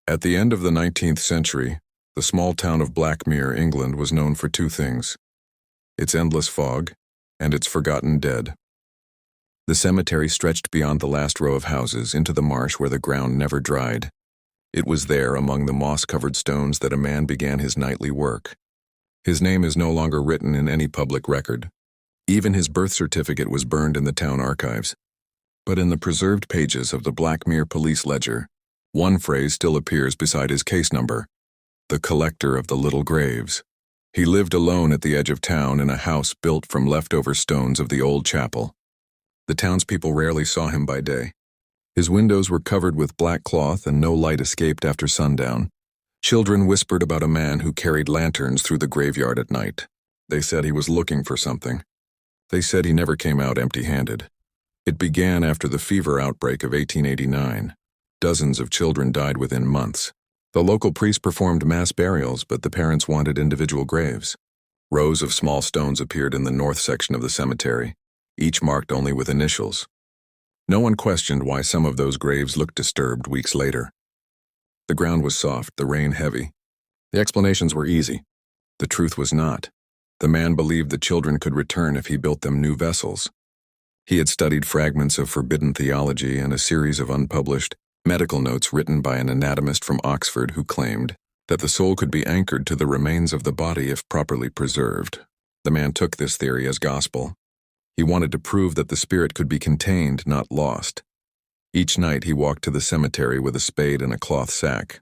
At the end of the 19th century, the small town of Blackmere, England, was known for two things: its endless fog and its forgotten dead. The cemetery stretched beyond the last row of houses into the marsh where the ground never dried. It was there, among the moss-covered stones, that a man began his nightly work. His name is no longer written in any public record. Even his birth certificate was burned in the town archives. But in the preserved pages of the Blackmere police ledger, one phrase still appears beside his case number: the collector of the little graves. He lived alone at the edge of town in a house built from leftover stones of the old chapel. The townspeople rarely saw him by day. His windows were covered with black cloth and no light escaped after sundown. Children whispered about a man who carried lanterns through the graveyard at night. They said he was looking for something. They said he never came out empty-handed. It began after the fever outbreak of 1889. Dozens of children died within months. The local priest performed mass burials, but the parents wanted individual graves. Rows of small stones appeared in the north section of the cemetery, each marked only with initials. No one questioned why some of those graves looked disturbed weeks later. The ground was soft, the rain heavy. The explanations were easy. The truth was not. The man believed the children could return if he built them new vessels. He had studied fragments of forbidden theology and a series of unpublished medical notes written by an anatomist from Oxford who claimed that the soul could be anchored to the remains of the body if properly preserved. The man took this theory as gospel. He wanted to prove that the spirit could be contained, not lost. Each night he walked to the cemetery with a spade and a cloth sack.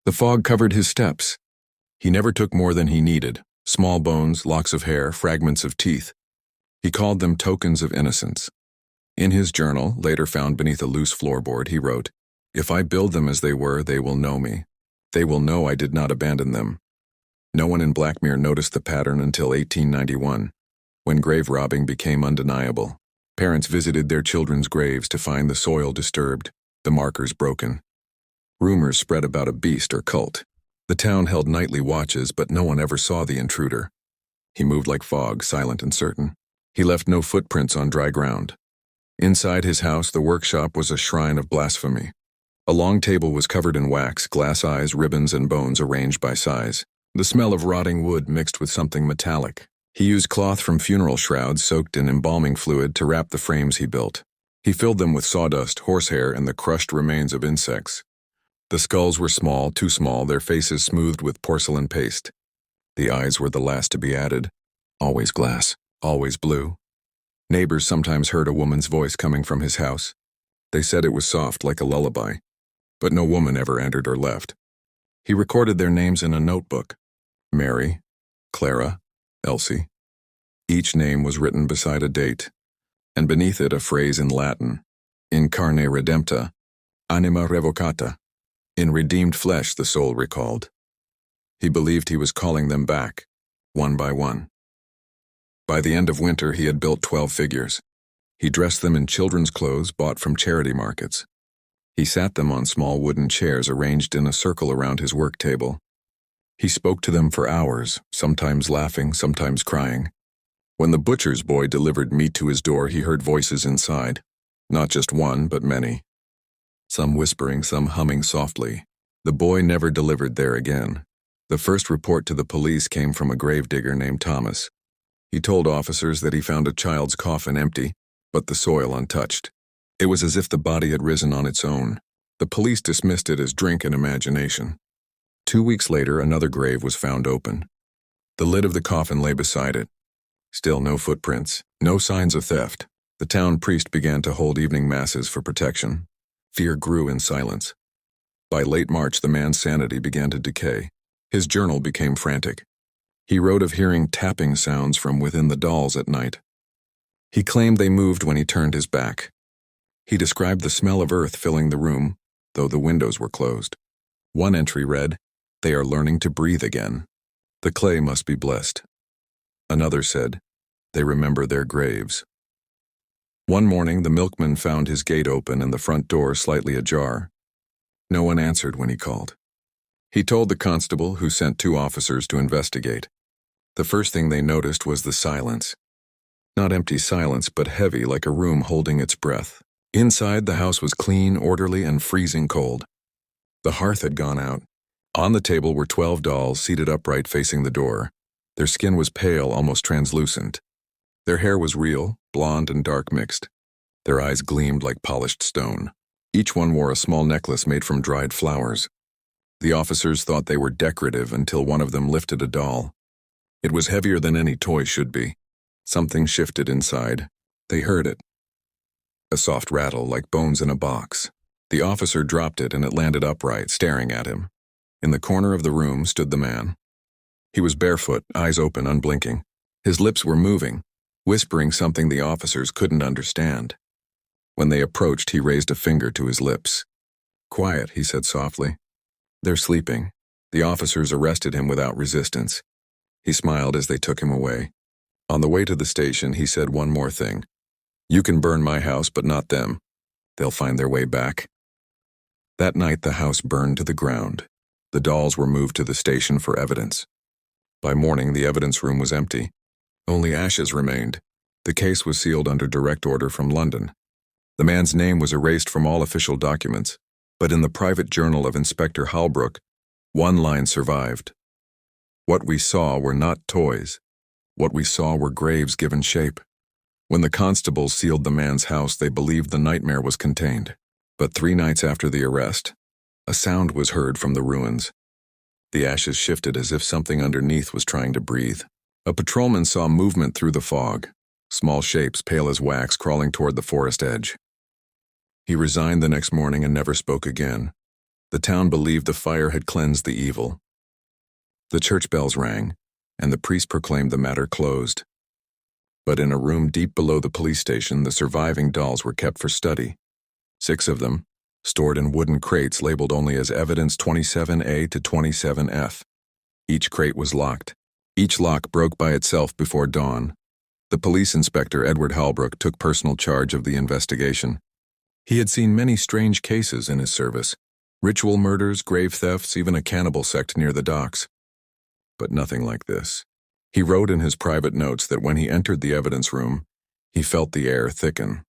The fog covered his steps. He never took more than he needed: small bones, locks of hair, fragments of teeth. He called them tokens of innocence. In his journal, later found beneath a loose floorboard, he wrote, "If I build them as they were, they will know me. They will know I did not abandon them." No one in Blackmere noticed the pattern until 1891, when grave robbing became undeniable. Parents visited their children's graves to find the soil disturbed, the markers broken. Rumors spread about a beast or cult. The town held nightly watches, but no one ever saw the intruder. He moved like fog, silent and certain. He left no footprints on dry ground. Inside his house, the workshop was a shrine of blasphemy. A long table was covered in wax, glass eyes, ribbons, and bones arranged by size. The smell of rotting wood mixed with something metallic. He used cloth from funeral shrouds soaked in embalming fluid to wrap the frames he built. He filled them with sawdust, horsehair, and the crushed remains of insects. The skulls were small, too small, their faces smoothed with porcelain paste. The eyes were the last to be added. Always glass, always blue. Neighbors sometimes heard a woman's voice coming from his house. They said it was soft, like a lullaby, but no woman ever entered or left. He recorded their names in a notebook: Mary, Clara, Elsie. Each name was written beside a date, and beneath it a phrase in Latin: In carne redempta, anima revocata. In redeemed flesh, the soul recalled. He believed he was calling them back, one by one. By the end of winter, he had built 12 figures. He dressed them in children's clothes bought from charity markets. He sat them on small wooden chairs arranged in a circle around his work table. He spoke to them for hours, sometimes laughing, sometimes crying. When the butcher's boy delivered meat to his door, he heard voices inside. Not just one, but many. Some whispering, some humming softly. The boy never delivered there again. The first report to the police came from a gravedigger named Thomas. He told officers that he found a child's coffin empty, but the soil untouched. It was as if the body had risen on its own. The police dismissed it as drink and imagination. 2 weeks later, another grave was found open. The lid of the coffin lay beside it. Still no footprints, no signs of theft. The town priest began to hold evening masses for protection. Fear grew in silence. By late March, the man's sanity began to decay. His journal became frantic. He wrote of hearing tapping sounds from within the dolls at night. He claimed they moved when he turned his back. He described the smell of earth filling the room, though the windows were closed. One entry read, "They are learning to breathe again. The clay must be blessed." Another said, "They remember their graves." One morning, the milkman found his gate open and the front door slightly ajar. No one answered when he called. He told the constable, who sent 2 officers to investigate. The first thing they noticed was the silence. Not empty silence, but heavy, like a room holding its breath. Inside, the house was clean, orderly, and freezing cold. The hearth had gone out. On the table were 12 dolls seated upright facing the door. Their skin was pale, almost translucent. Their hair was real, blonde and dark mixed. Their eyes gleamed like polished stone. Each one wore a small necklace made from dried flowers. The officers thought they were decorative until one of them lifted a doll. It was heavier than any toy should be. Something shifted inside. They heard it. A soft rattle like bones in a box. The officer dropped it and it landed upright, staring at him. In the corner of the room stood the man. He was barefoot, eyes open, unblinking. His lips were moving, whispering something the officers couldn't understand. When they approached, he raised a finger to his lips. "Quiet," he said softly. "They're sleeping." The officers arrested him without resistance. He smiled as they took him away. On the way to the station, he said one more thing. "You can burn my house, but not them. They'll find their way back." That night, the house burned to the ground. The dolls were moved to the station for evidence. By morning, the evidence room was empty. Only ashes remained. The case was sealed under direct order from London. The man's name was erased from all official documents, but in the private journal of Inspector Halbrook, one line survived. "What we saw were not toys. What we saw were graves given shape." When the constables sealed the man's house, they believed the nightmare was contained. But 3 nights after the arrest, a sound was heard from the ruins. The ashes shifted as if something underneath was trying to breathe. A patrolman saw movement through the fog, small shapes pale as wax crawling toward the forest edge. He resigned the next morning and never spoke again. The town believed the fire had cleansed the evil. The church bells rang, and the priest proclaimed the matter closed. But in a room deep below the police station, the surviving dolls were kept for study. 6 of them, stored in wooden crates labeled only as Evidence 27A to 27F. Each crate was locked. Each lock broke by itself before dawn. The police inspector, Edward Halbrook, took personal charge of the investigation. He had seen many strange cases in his service. Ritual murders, grave thefts, even a cannibal sect near the docks. But nothing like this. He wrote in his private notes that when he entered the evidence room, he felt the air thicken.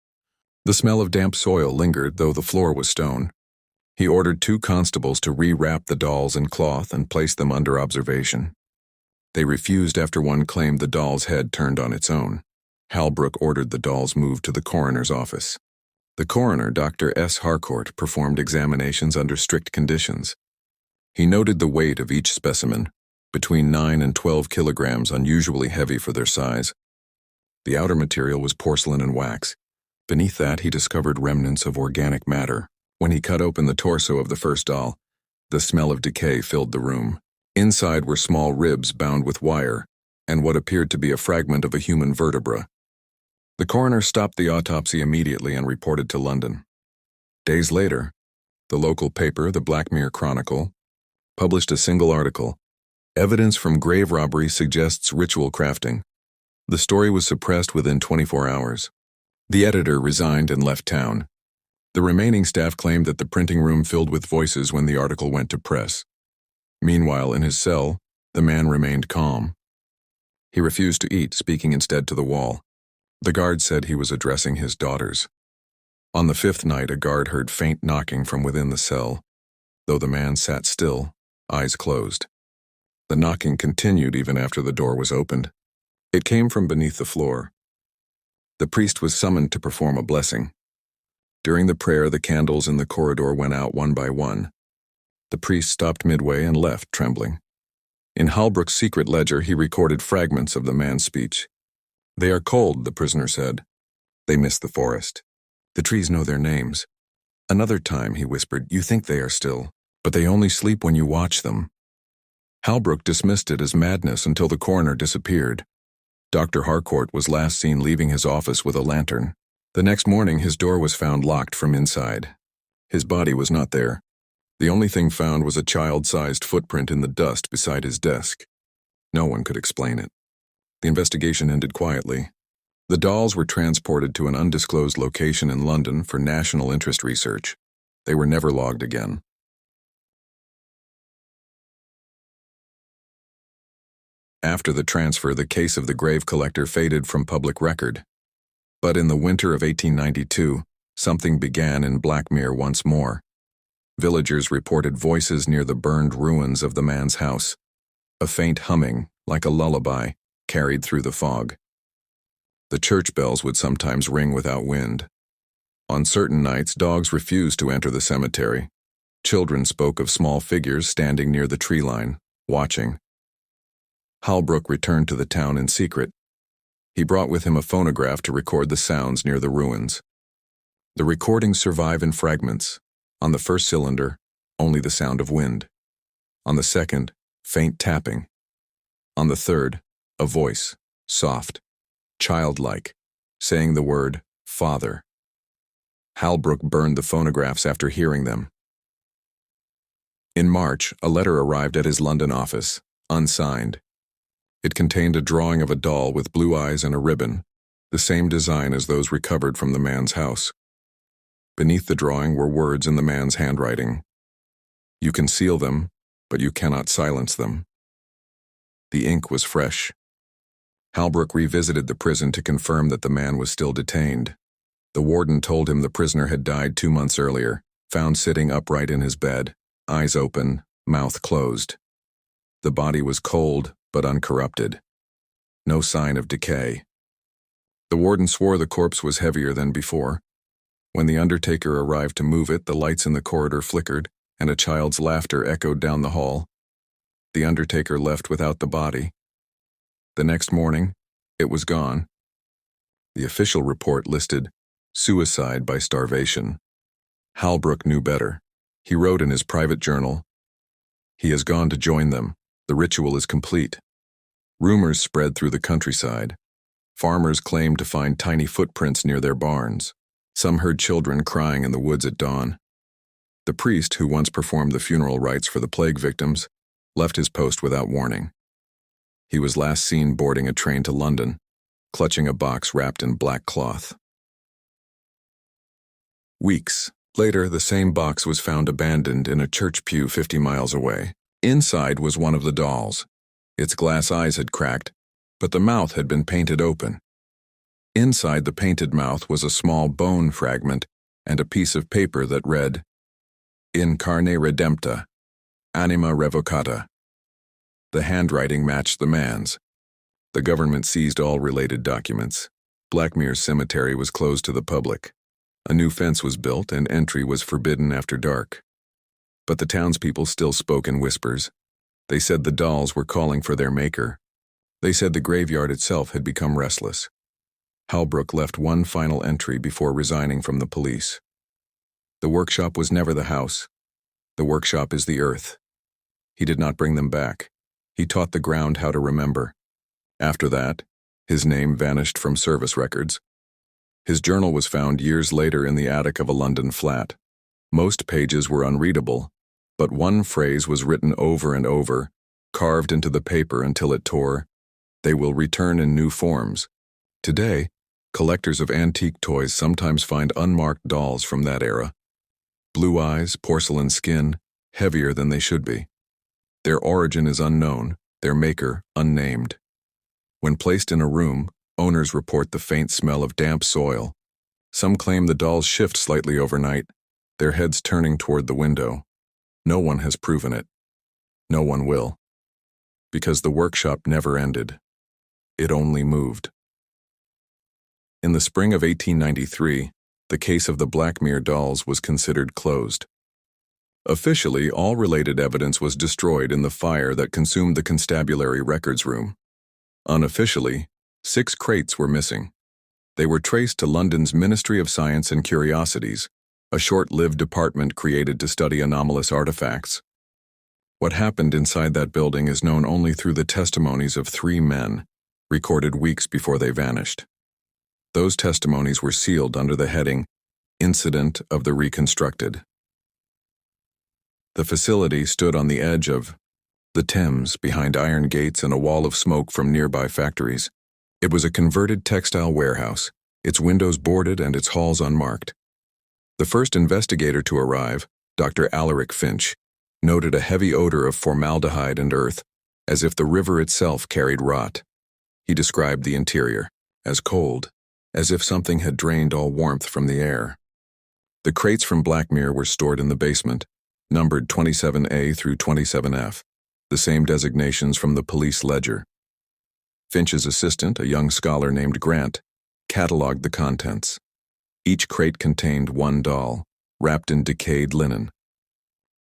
The smell of damp soil lingered, though the floor was stone. He ordered 2 constables to re-wrap the dolls in cloth and place them under observation. They refused after one claimed the doll's head turned on its own. Halbrook ordered the dolls moved to the coroner's office. The coroner, Dr. S. Harcourt, performed examinations under strict conditions. He noted the weight of each specimen, between 9 and 12 kilograms, unusually heavy for their size. The outer material was porcelain and wax. Beneath that, he discovered remnants of organic matter. When he cut open the torso of the first doll, the smell of decay filled the room. Inside were small ribs bound with wire, and what appeared to be a fragment of a human vertebra. The coroner stopped the autopsy immediately and reported to London. Days later, the local paper, the Blackmere Chronicle, published a single article. Evidence from grave robbery suggests ritual crafting. The story was suppressed within 24 hours. The editor resigned and left town. The remaining staff claimed that the printing room filled with voices when the article went to press. Meanwhile, in his cell, the man remained calm. He refused to eat, speaking instead to the wall. The guard said he was addressing his daughters. On the 5th night, a guard heard faint knocking from within the cell, though the man sat still, eyes closed. The knocking continued even after the door was opened. It came from beneath the floor. The priest was summoned to perform a blessing. During the prayer, the candles in the corridor went out one by one. The priest stopped midway and left, trembling. In Halbrook's secret ledger, he recorded fragments of the man's speech. "They are cold," the prisoner said. "They miss the forest. The trees know their names." Another time, he whispered, "You think they are still, but they only sleep when you watch them." Halbrook dismissed it as madness until the coroner disappeared. Dr. Harcourt was last seen leaving his office with a lantern. The next morning, his door was found locked from inside. His body was not there. The only thing found was a child-sized footprint in the dust beside his desk. No one could explain it. The investigation ended quietly. The dolls were transported to an undisclosed location in London for national interest research. They were never logged again. After the transfer, the case of the grave collector faded from public record. But in the winter of 1892, something began in Blackmere once more. Villagers reported voices near the burned ruins of the man's house. A faint humming, like a lullaby, carried through the fog. The church bells would sometimes ring without wind. On certain nights, dogs refused to enter the cemetery. Children spoke of small figures standing near the tree line, watching. Halbrook returned to the town in secret. He brought with him a phonograph to record the sounds near the ruins. The recordings survive in fragments. On the first cylinder, only the sound of wind. On the second, faint tapping. On the third, a voice, soft, childlike, saying the word, "Father." Halbrook burned the phonographs after hearing them. In March, a letter arrived at his London office, unsigned. It contained a drawing of a doll with blue eyes and a ribbon, the same design as those recovered from the man's house. Beneath the drawing were words in the man's handwriting. "You can seal them, but you cannot silence them." The ink was fresh. Halbrook revisited the prison to confirm that the man was still detained. The warden told him the prisoner had died 2 months earlier, found sitting upright in his bed, eyes open, mouth closed. The body was cold but uncorrupted. No sign of decay. The warden swore the corpse was heavier than before. When the undertaker arrived to move it, the lights in the corridor flickered, and a child's laughter echoed down the hall. The undertaker left without the body. The next morning, it was gone. The official report listed suicide by starvation. Halbrook knew better. He wrote in his private journal, "He has gone to join them. The ritual is complete." Rumors spread through the countryside. Farmers claimed to find tiny footprints near their barns. Some heard children crying in the woods at dawn. The priest, who once performed the funeral rites for the plague victims, left his post without warning. He was last seen boarding a train to London, clutching a box wrapped in black cloth. Weeks later, the same box was found abandoned in a church pew 50 miles away. Inside was one of the dolls. Its glass eyes had cracked, but the mouth had been painted open. Inside the painted mouth was a small bone fragment and a piece of paper that read, "In carne redempta, anima revocata." The handwriting matched the man's. The government seized all related documents. Blackmere Cemetery was closed to the public. A new fence was built and entry was forbidden after dark. But the townspeople still spoke in whispers. They said the dolls were calling for their maker. They said the graveyard itself had become restless. Halbrook left one final entry before resigning from the police. "The workshop was never the house. The workshop is the earth." He did not bring them back. He taught the ground how to remember. After that, his name vanished from service records. His journal was found years later in the attic of a London flat. Most pages were unreadable, but one phrase was written over and over, carved into the paper until it tore. "They will return in new forms." Today, collectors of antique toys sometimes find unmarked dolls from that era. Blue eyes, porcelain skin, heavier than they should be. Their origin is unknown, their maker unnamed. When placed in a room, owners report the faint smell of damp soil. Some claim the dolls shift slightly overnight, their heads turning toward the window. No one has proven it. No one will. Because the workshop never ended. It only moved. In the spring of 1893, the case of the Blackmere dolls was considered closed. Officially, all related evidence was destroyed in the fire that consumed the constabulary records room. Unofficially, 6 crates were missing. They were traced to London's Ministry of Science and Curiosities, a short-lived department created to study anomalous artifacts. What happened inside that building is known only through the testimonies of 3 men, recorded weeks before they vanished. Those testimonies were sealed under the heading, "Incident of the Reconstructed." The facility stood on the edge of the Thames, behind iron gates and a wall of smoke from nearby factories. It was a converted textile warehouse, its windows boarded and its halls unmarked. The first investigator to arrive, Dr. Alaric Finch, noted a heavy odor of formaldehyde and earth, as if the river itself carried rot. He described the interior as cold, as if something had drained all warmth from the air. The crates from Blackmere were stored in the basement, numbered 27A through 27F, the same designations from the police ledger. Finch's assistant, a young scholar named Grant, cataloged the contents. Each crate contained one doll, wrapped in decayed linen.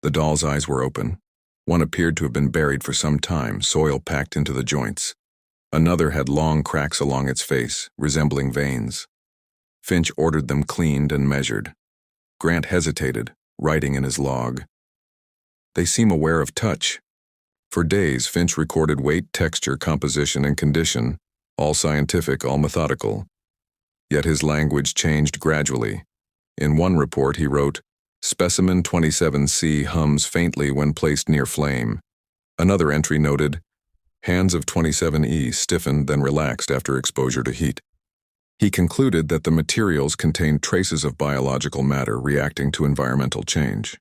The doll's eyes were open. One appeared to have been buried for some time, soil packed into the joints. Another had long cracks along its face, resembling veins. Finch ordered them cleaned and measured. Grant hesitated, writing in his log. They seem aware of touch. For days, Finch recorded weight, texture, composition, and condition, all scientific, all methodical. Yet his language changed gradually. In one report he wrote, "Specimen 27C hums faintly when placed near flame." Another entry noted, "Hands of 27E stiffened then relaxed after exposure to heat." He concluded that the materials contained traces of biological matter reacting to environmental change.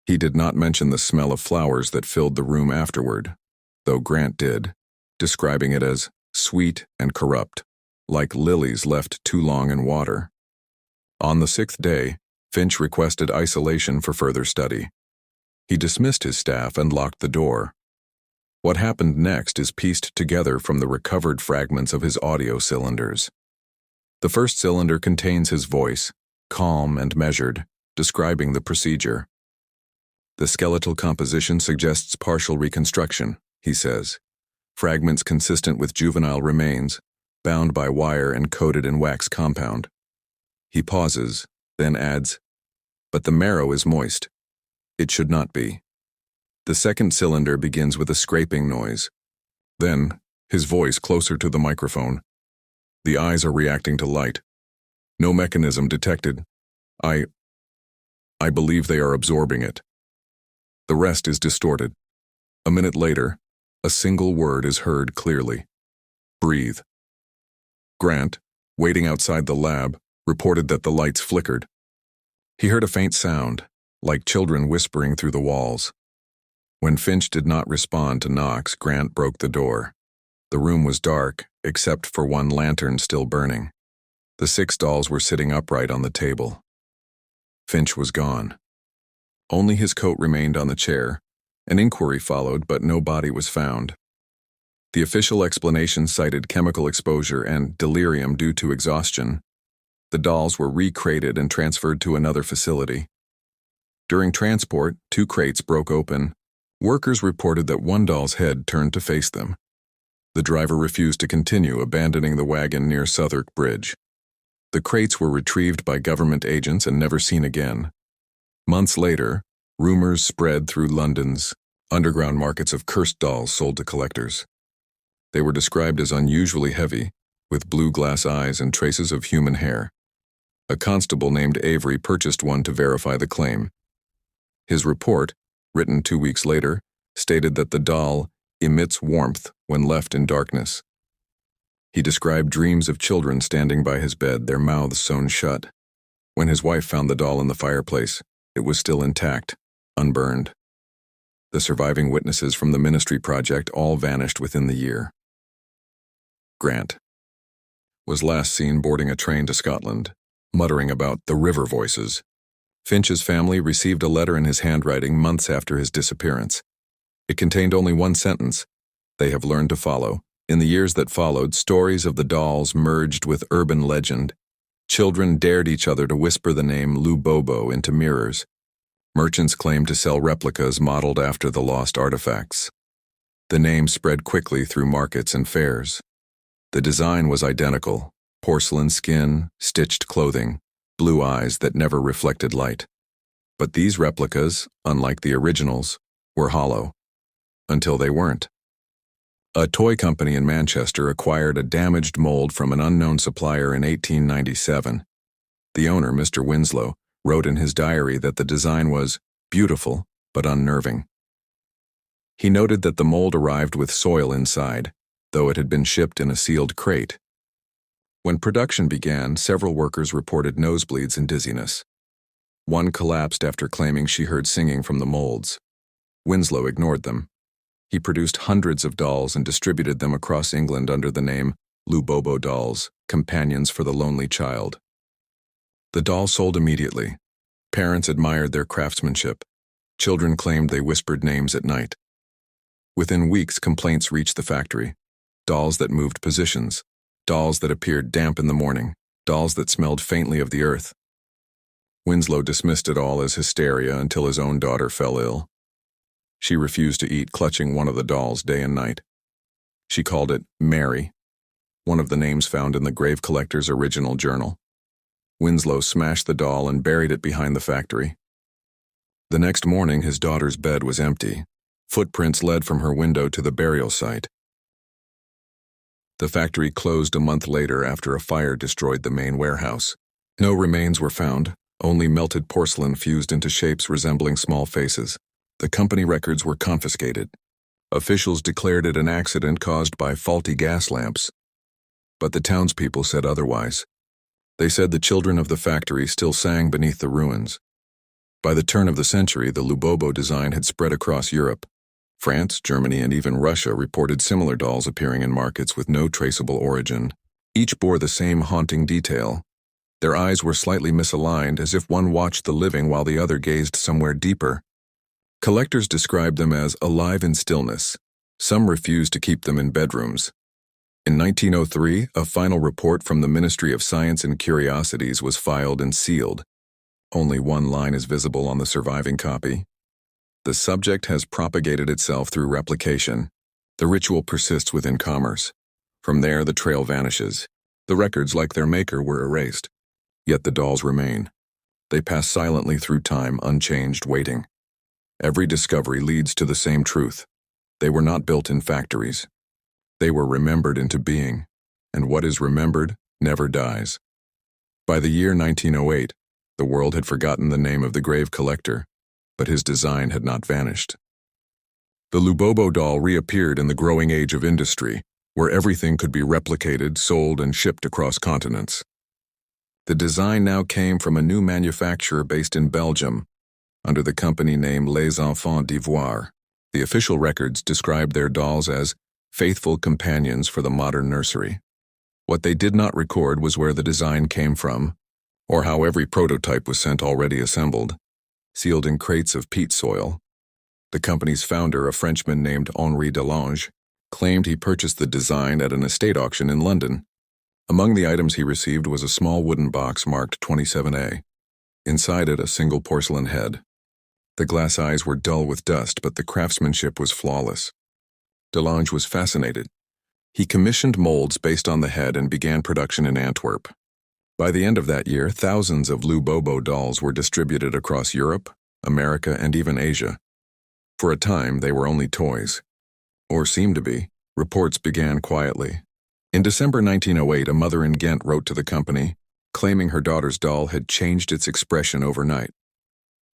He did not mention the smell of flowers that filled the room afterward, though Grant did, describing it as sweet and corrupt, like lilies left too long in water. On the 6th day, Finch requested isolation for further study. He dismissed his staff and locked the door. What happened next is pieced together from the recovered fragments of his audio cylinders. The first cylinder contains his voice, calm and measured, describing the procedure. "The skeletal composition suggests partial reconstruction," he says. "Fragments consistent with juvenile remains, bound by wire and coated in wax compound." He pauses, then adds, "But the marrow is moist. It should not be." The second cylinder begins with a scraping noise. Then, his voice closer to the microphone. "The eyes are reacting to light. No mechanism detected. I believe they are absorbing it." The rest is distorted. A minute later, a single word is heard clearly. "Breathe." Grant, waiting outside the lab, reported that the lights flickered. He heard a faint sound, like children whispering through the walls. When Finch did not respond to knocks, Grant broke the door. The room was dark, except for one lantern still burning. The 6 dolls were sitting upright on the table. Finch was gone. Only his coat remained on the chair. An inquiry followed, but no body was found. The official explanation cited chemical exposure and delirium due to exhaustion. The dolls were recrated and transferred to another facility. During transport, 2 crates broke open. Workers reported that one doll's head turned to face them. The driver refused to continue, abandoning the wagon near Southwark Bridge. The crates were retrieved by government agents and never seen again. Months later, rumors spread through London's underground markets of cursed dolls sold to collectors. They were described as unusually heavy, with blue glass eyes and traces of human hair. A constable named Avery purchased one to verify the claim. His report, written 2 weeks later, stated that the doll emits warmth when left in darkness. He described dreams of children standing by his bed, their mouths sewn shut. When his wife found the doll in the fireplace, it was still intact, unburned. The surviving witnesses from the Ministry project all vanished within the year. Grant was last seen boarding a train to Scotland, muttering about the river voices. Finch's family received a letter in his handwriting months after his disappearance. It contained only one sentence: "They have learned to follow." In the years that followed, stories of the dolls merged with urban legend. Children dared each other to whisper the name Lou Bobo into mirrors. Merchants claimed to sell replicas modeled after the lost artifacts. The name spread quickly through markets and fairs. The design was identical: porcelain skin, stitched clothing, blue eyes that never reflected light. But these replicas, unlike the originals, were hollow. Until they weren't. A toy company in Manchester acquired a damaged mold from an unknown supplier in 1897. The owner, Mr. Winslow, wrote in his diary that the design was beautiful but unnerving. He noted that the mold arrived with soil inside, though it had been shipped in a sealed crate. When production began, several workers reported nosebleeds and dizziness. One collapsed after claiming she heard singing from the molds. Winslow ignored them. He produced hundreds of dolls and distributed them across England under the name Lou Bobo Dolls, Companions for the Lonely Child. The dolls sold immediately. Parents admired their craftsmanship. Children claimed they whispered names at night. Within weeks, complaints reached the factory. Dolls that moved positions, dolls that appeared damp in the morning, dolls that smelled faintly of the earth. Winslow dismissed it all as hysteria until his own daughter fell ill. She refused to eat, clutching one of the dolls day and night. She called it Mary, one of the names found in the grave collector's original journal. Winslow smashed the doll and buried it behind the factory. The next morning, his daughter's bed was empty. Footprints led from her window to the burial site. The factory closed a month later after a fire destroyed the main warehouse. No remains were found, only melted porcelain fused into shapes resembling small faces. The company records were confiscated. Officials declared it an accident caused by faulty gas lamps. But the townspeople said otherwise. They said the children of the factory still sang beneath the ruins. By the turn of the century, the Lubobo design had spread across Europe. France, Germany, and even Russia reported similar dolls appearing in markets with no traceable origin. Each bore the same haunting detail. Their eyes were slightly misaligned, as if one watched the living while the other gazed somewhere deeper. Collectors described them as alive in stillness. Some refused to keep them in bedrooms. In 1903, a final report from the Ministry of Science and Curiosities was filed and sealed. Only one line is visible on the surviving copy. The subject has propagated itself through replication. The ritual persists within commerce. From there, the trail vanishes. The records, like their maker, were erased. Yet the dolls remain. They pass silently through time, unchanged, waiting. Every discovery leads to the same truth. They were not built in factories. They were remembered into being, and what is remembered never dies. By the year 1908, the world had forgotten the name of the grave collector, but his design had not vanished. The Lubobo doll reappeared in the growing age of industry, where everything could be replicated, sold, and shipped across continents. The design now came from a new manufacturer based in Belgium, under the company name Les Enfants d'Ivoire. The official records described their dolls as faithful companions for the modern nursery. What they did not record was where the design came from, or how every prototype was sent already assembled, sealed in crates of peat soil. The company's founder, a Frenchman named Henri Delange, claimed he purchased the design at an estate auction in London. Among the items he received was a small wooden box marked 27A. Inside it, a single porcelain head. The glass eyes were dull with dust, but the craftsmanship was flawless. Delange was fascinated. He commissioned molds based on the head and began production in Antwerp. By the end of that year, thousands of Lubobo dolls were distributed across Europe, America, and even Asia. For a time, they were only toys. Or seemed to be. Reports began quietly. In December 1908, a mother in Ghent wrote to the company, claiming her daughter's doll had changed its expression overnight.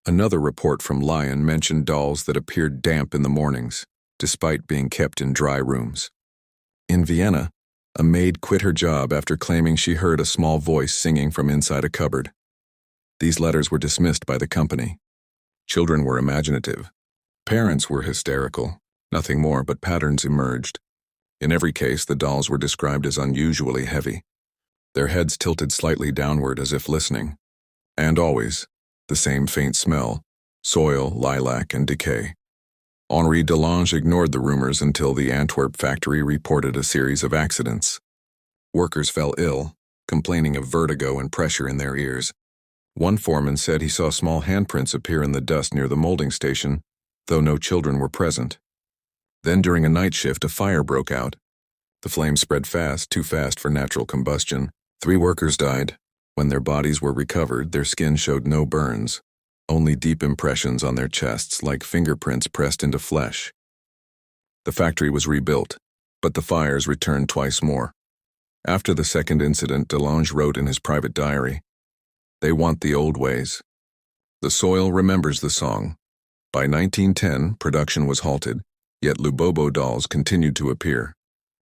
Another report from Lyon mentioned dolls that appeared damp in the mornings, despite being kept in dry rooms. In Vienna, a maid quit her job after claiming she heard a small voice singing from inside a cupboard. These letters were dismissed by the company. Children were imaginative. Parents were hysterical. Nothing more, but patterns emerged. In every case, the dolls were described as unusually heavy. Their heads tilted slightly downward as if listening. And always, the same faint smell, soil, lilac, and decay. Henri Delange ignored the rumors until the Antwerp factory reported a series of accidents. Workers fell ill, complaining of vertigo and pressure in their ears. One foreman said he saw small handprints appear in the dust near the molding station, though no children were present. Then during a night shift, a fire broke out. The flames spread fast, too fast for natural combustion. 3 workers died. When their bodies were recovered, their skin showed no burns, only deep impressions on their chests like fingerprints pressed into flesh. The factory was rebuilt, but the fires returned twice more. After the second incident, Delange wrote in his private diary, "They want the old ways." The soil remembers the song. By 1910, production was halted, yet Lubobo dolls continued to appear.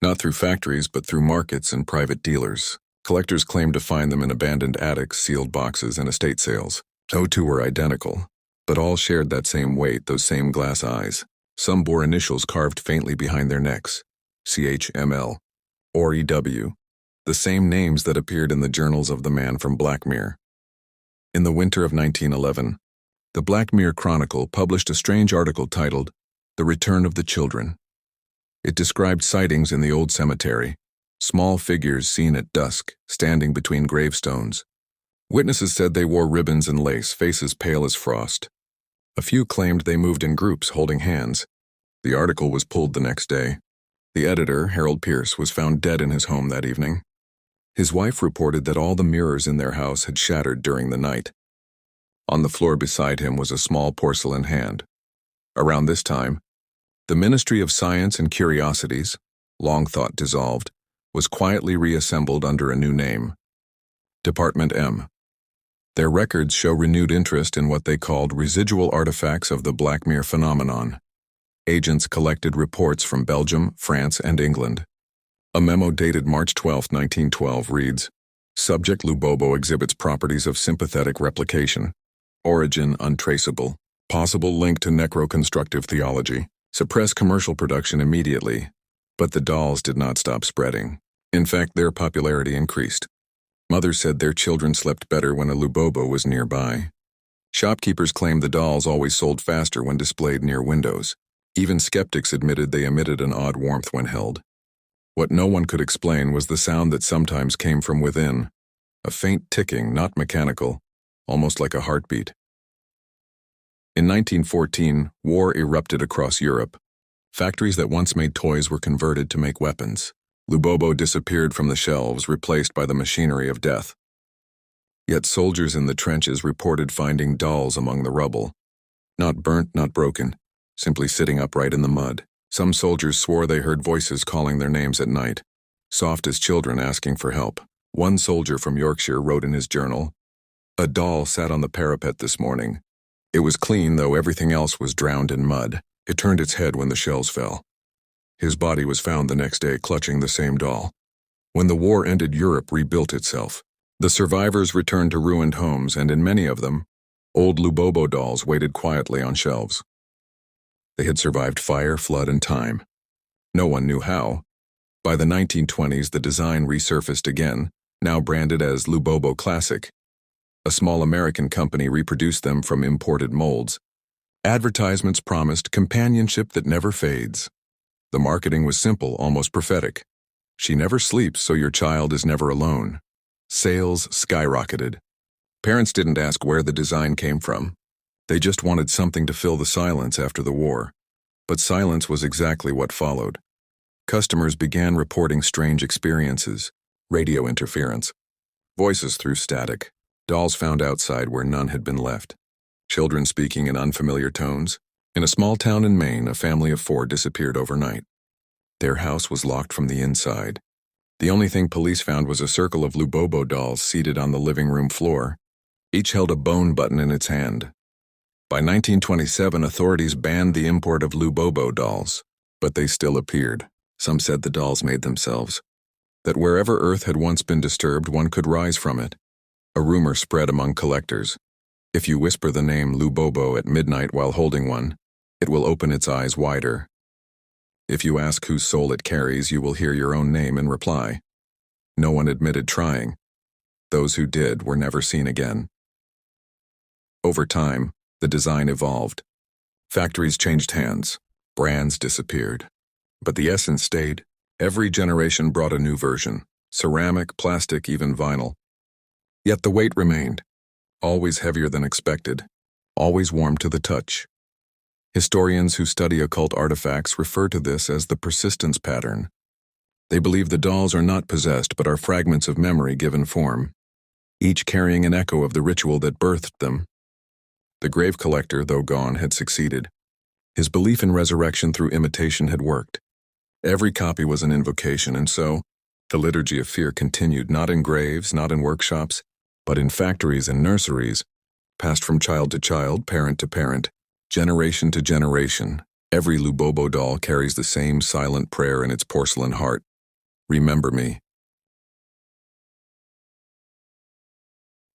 Not through factories, but through markets and private dealers. Collectors claimed to find them in abandoned attics, sealed boxes, and estate sales. No two were identical, but all shared that same weight, those same glass eyes. Some bore initials carved faintly behind their necks, CHML, or EW, the same names that appeared in the journals of the man from Blackmere. In the winter of 1911, The Black Mirror Chronicle published a strange article titled, "The Return of the Children." It described sightings in the old cemetery, small figures seen at dusk, standing between gravestones. Witnesses said they wore ribbons and lace, faces pale as frost. A few claimed they moved in groups, holding hands. The article was pulled the next day. The editor, Harold Pierce, was found dead in his home that evening. His wife reported that all the mirrors in their house had shattered during the night. On the floor beside him was a small porcelain hand. Around this time, the Ministry of Science and Curiosities, long thought dissolved, was quietly reassembled under a new name, Department M. Their records show renewed interest in what they called residual artifacts of the Black Mirror phenomenon. Agents collected reports from Belgium, France, and England. A memo dated March 12, 1912 reads, "Subject Lubobo exhibits properties of sympathetic replication. Origin untraceable. Possible link to necroconstructive theology. Suppress commercial production immediately." But the dolls did not stop spreading. In fact, their popularity increased. Mothers said their children slept better when a Lubobo was nearby. Shopkeepers claimed the dolls always sold faster when displayed near windows. Even skeptics admitted they emitted an odd warmth when held. What no one could explain was the sound that sometimes came from within, a faint ticking, not mechanical, almost like a heartbeat. In 1914, war erupted across Europe. Factories that once made toys were converted to make weapons. Lubobo disappeared from the shelves, replaced by the machinery of death. Yet soldiers in the trenches reported finding dolls among the rubble. Not burnt, not broken, simply sitting upright in the mud. Some soldiers swore they heard voices calling their names at night, soft as children asking for help. One soldier from Yorkshire wrote in his journal, "A doll sat on the parapet this morning. It was clean, though everything else was drowned in mud. It turned its head when the shells fell." His body was found the next day clutching the same doll. When the war ended, Europe rebuilt itself. The survivors returned to ruined homes, and in many of them, old Lubobo dolls waited quietly on shelves. They had survived fire, flood, and time. No one knew how. By the 1920s, the design resurfaced again, now branded as Lubobo Classic. A small American company reproduced them from imported molds. Advertisements promised companionship that never fades. The marketing was simple, almost prophetic. She never sleeps, so your child is never alone. Sales skyrocketed. Parents didn't ask where the design came from. They just wanted something to fill the silence after the war. But silence was exactly what followed. Customers began reporting strange experiences, radio interference, voices through static, dolls found outside where none had been left, children speaking in unfamiliar tones. In a small town in Maine, a family of 4 disappeared overnight. Their house was locked from the inside. The only thing police found was a circle of Lubobo dolls seated on the living room floor. Each held a bone button in its hand. By 1927, authorities banned the import of Lubobo dolls, but they still appeared. Some said the dolls made themselves. That wherever Earth had once been disturbed, one could rise from it. A rumor spread among collectors. If you whisper the name Lubobo at midnight while holding one, it will open its eyes wider. If you ask whose soul it carries, you will hear your own name in reply. No one admitted trying. Those who did were never seen again. Over time, the design evolved. Factories changed hands. Brands disappeared. But the essence stayed. Every generation brought a new version. Ceramic, plastic, even vinyl. Yet the weight remained. Always heavier than expected. Always warm to the touch. Historians who study occult artifacts refer to this as the persistence pattern. They believe the dolls are not possessed but are fragments of memory given form, each carrying an echo of the ritual that birthed them. The grave collector, though gone, had succeeded. His belief in resurrection through imitation had worked. Every copy was an invocation, and so the liturgy of fear continued, not in graves, not in workshops, but in factories and nurseries, passed from child to child, parent to parent, generation to generation. Every Lubobo doll carries the same silent prayer in its porcelain heart. Remember me.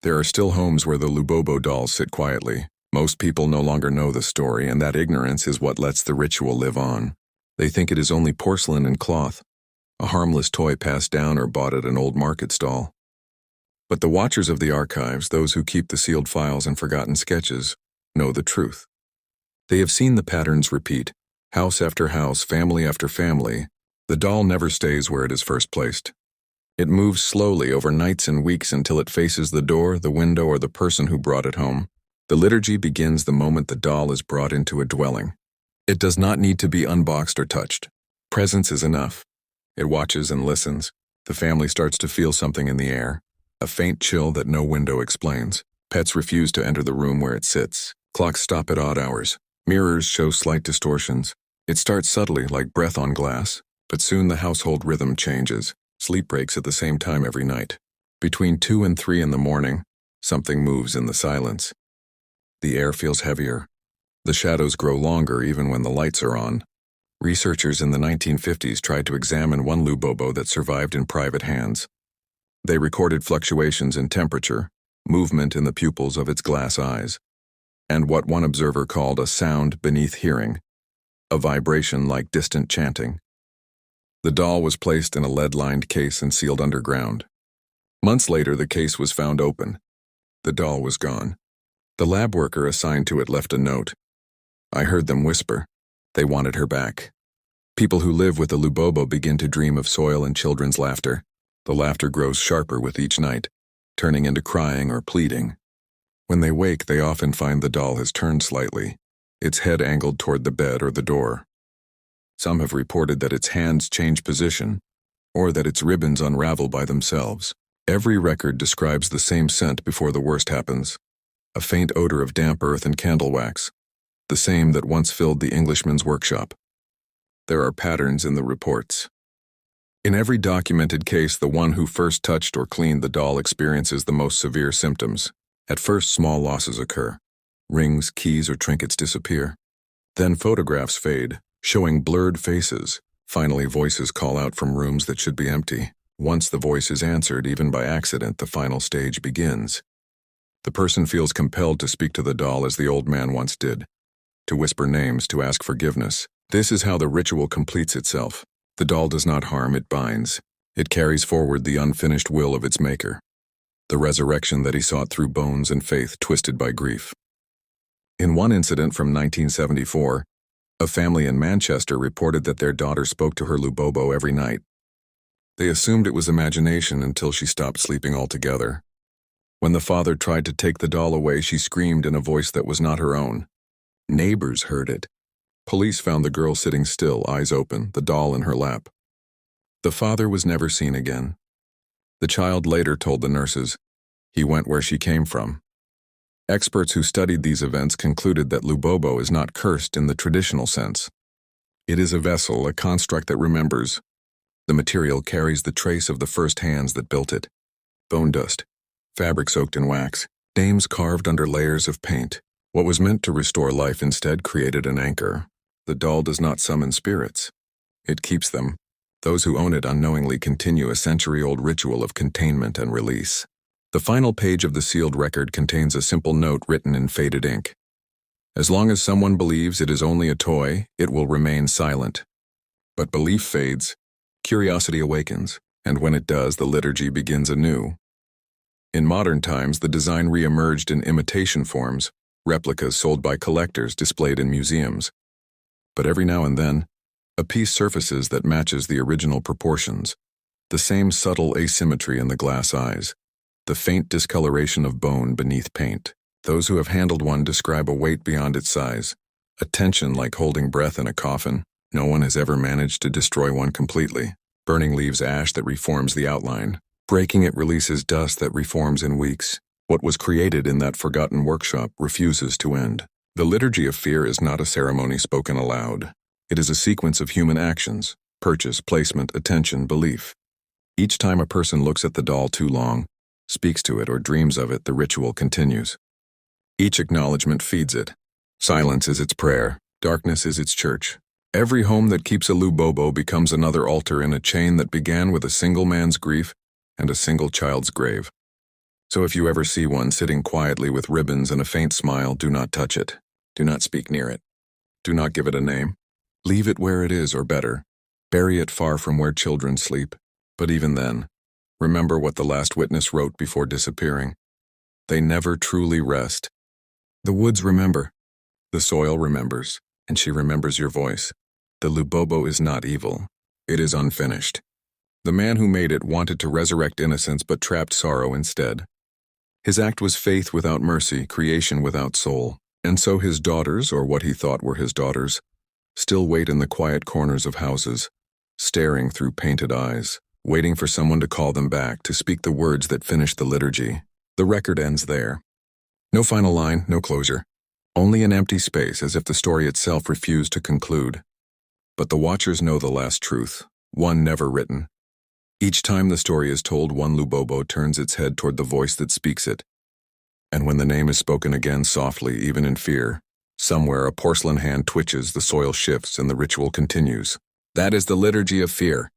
There are still homes where the Lubobo dolls sit quietly. Most people no longer know the story, and that ignorance is what lets the ritual live on. They think it is only porcelain and cloth, a harmless toy passed down or bought at an old market stall. But the watchers of the archives, those who keep the sealed files and forgotten sketches, know the truth. They have seen the patterns repeat. House after house, family after family, the doll never stays where it is first placed. It moves slowly over nights and weeks until it faces the door, the window, or the person who brought it home. The liturgy begins the moment the doll is brought into a dwelling. It does not need to be unboxed or touched. Presence is enough. It watches and listens. The family starts to feel something in the air, a faint chill that no window explains. Pets refuse to enter the room where it sits. Clocks stop at odd hours. Mirrors show slight distortions. It starts subtly, like breath on glass, but soon the household rhythm changes. Sleep breaks at the same time every night. Between 2 and 3 in the morning, something moves in the silence. The air feels heavier. The shadows grow longer even when the lights are on. Researchers in the 1950s tried to examine one Lubobo that survived in private hands. They recorded fluctuations in temperature, movement in the pupils of its glass eyes, and what one observer called a sound beneath hearing, a vibration like distant chanting. The doll was placed in a lead-lined case and sealed underground. Months later, the case was found open. The doll was gone. The lab worker assigned to it left a note. I heard them whisper. They wanted her back. People who live with the Lubobo begin to dream of soil and children's laughter. The laughter grows sharper with each night, turning into crying or pleading. When they wake, they often find the doll has turned slightly, its head angled toward the bed or the door. Some have reported that its hands change position, or that its ribbons unravel by themselves. Every record describes the same scent before the worst happens, a faint odor of damp earth and candle wax, the same that once filled the Englishman's workshop. There are patterns in the reports. In every documented case, the one who first touched or cleaned the doll experiences the most severe symptoms. At first, small losses occur. Rings, keys, or trinkets disappear. Then photographs fade, showing blurred faces. Finally, voices call out from rooms that should be empty. Once the voice is answered, even by accident, the final stage begins. The person feels compelled to speak to the doll as the old man once did, to whisper names, to ask forgiveness. This is how the ritual completes itself. The doll does not harm, it binds. It carries forward the unfinished will of its maker, the resurrection that he sought through bones and faith twisted by grief. In one incident from 1974, a family in Manchester reported that their daughter spoke to her Lubobo every night. They assumed it was imagination until she stopped sleeping altogether. When the father tried to take the doll away, she screamed in a voice that was not her own. Neighbors heard it. Police found the girl sitting still, eyes open, the doll in her lap. The father was never seen again. The child later told the nurses, he went where she came from. Experts who studied these events concluded that Lubobo is not cursed in the traditional sense. It is a vessel, a construct that remembers. The material carries the trace of the first hands that built it. Bone dust, fabric soaked in wax, names carved under layers of paint. What was meant to restore life instead created an anchor. The doll does not summon spirits. It keeps them. Those who own it unknowingly continue a century-old ritual of containment and release. The final page of the sealed record contains a simple note written in faded ink. As long as someone believes it is only a toy, it will remain silent. But belief fades, curiosity awakens, and when it does, the liturgy begins anew. In modern times, the design re-emerged in imitation forms, replicas sold by collectors displayed in museums. But every now and then, a piece surfaces that matches the original proportions, the same subtle asymmetry in the glass eyes, the faint discoloration of bone beneath paint. Those who have handled one describe a weight beyond its size, a tension like holding breath in a coffin. No one has ever managed to destroy one completely. Burning leaves ash that reforms the outline. Breaking it releases dust that reforms in weeks. What was created in that forgotten workshop refuses to end. The liturgy of fear is not a ceremony spoken aloud. It is a sequence of human actions: purchase, placement, attention, belief. Each time a person looks at the doll too long, speaks to it, or dreams of it, the ritual continues. Each acknowledgement feeds it. Silence is its prayer. Darkness is its church. Every home that keeps a Lubobo becomes another altar in a chain that began with a single man's grief and a single child's grave. So if you ever see one sitting quietly with ribbons and a faint smile, do not touch it. Do not speak near it. Do not give it a name. Leave it where it is, or better, bury it far from where children sleep. But even then, remember what the last witness wrote before disappearing. They never truly rest. The woods remember. The soil remembers, and she remembers your voice. The Lubobo is not evil. It is unfinished. The man who made it wanted to resurrect innocence but trapped sorrow instead. His act was faith without mercy, creation without soul. And so his daughters, or what he thought were his daughters, still wait in the quiet corners of houses, staring through painted eyes, waiting for someone to call them back, to speak the words that finish the liturgy. The record ends there. No final line, no closure. Only an empty space, as if the story itself refused to conclude. But the watchers know the last truth, one never written. Each time the story is told, one Lubobo turns its head toward the voice that speaks it. And when the name is spoken again softly, even in fear, somewhere a porcelain hand twitches, the soil shifts, and the ritual continues. That is the liturgy of fear.